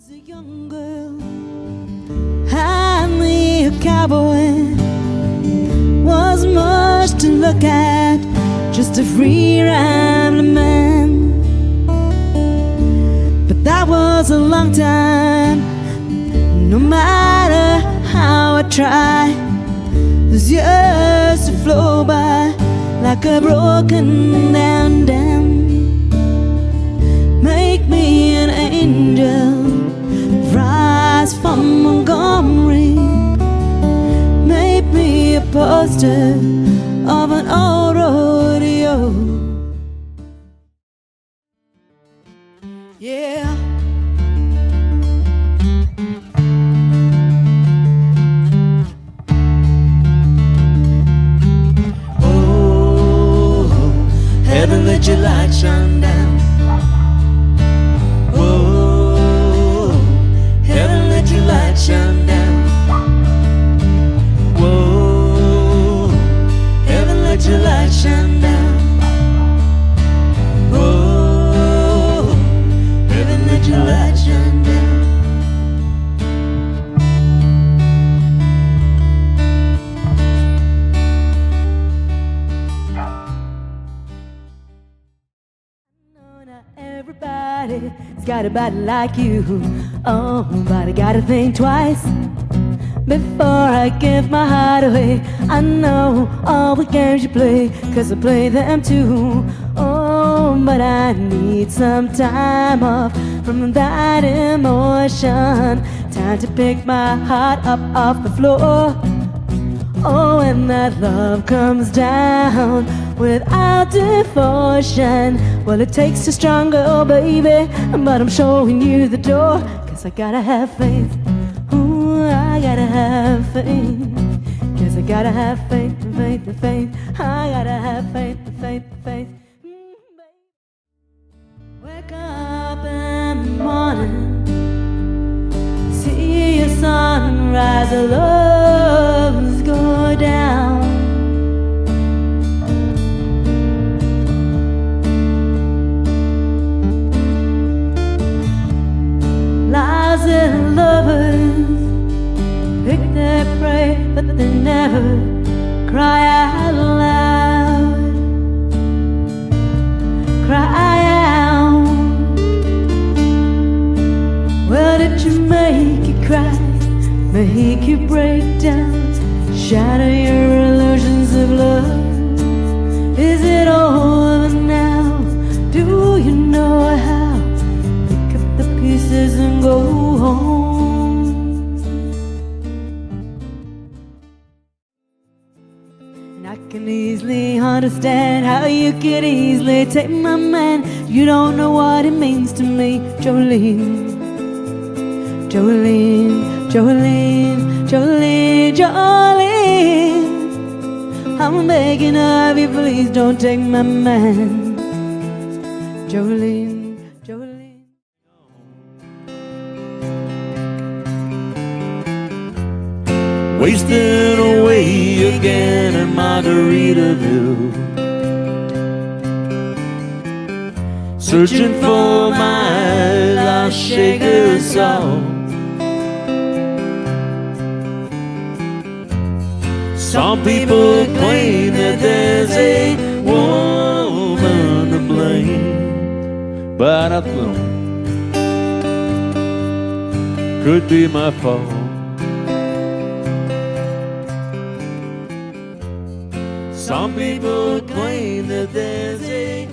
was a young girl, I'm a cowboy. Was much to look at, just a free rambling man. But that was a long time. No matter how I try, there's years to flow by like a broken down dam. Make me an angel, rise from Montgomery. Make me a poster of an old rodeo. Yeah. Heaven, let your light shine down. Whoa, heaven, let your light shine down. Whoa, heaven, let your light shine down. Whoa, heaven, let your light shine down. Everybody's got a body like you. Oh, but I gotta think twice before I give my heart away. I know all the games you play, 'cause I play them too. Oh, but I need some time off from that emotion. Time to pick my heart up off the floor. Oh, and that love comes down without devotion. Well, it takes a strong girl, baby, but I'm showing you the door. 'Cause I gotta have faith. Ooh, I gotta have faith. 'Cause I gotta have faith, faith, faith. I gotta have faith, faith, faith. Wake up in the morning, see your sunrise, the loves go down. Lies and lovers pick their prey, but they never cry out loud. Cry out. Well, did you make you cry? Make you break down? Shatter your illusions of love? Is it over now? Do you know how? Pick up the pieces and go home. And I can easily understand how you could easily take my man. You don't know what it means to me, Jolene. Jolene, Jolene, Jolene, Jolene. I'm begging of you, please don't take my man. Jolene, Jolene. Wasting away again in Margaritaville, searching for my lost shaker song. Some people claim that there's a woman to blame, but I think could be my fault. Some people claim that there's a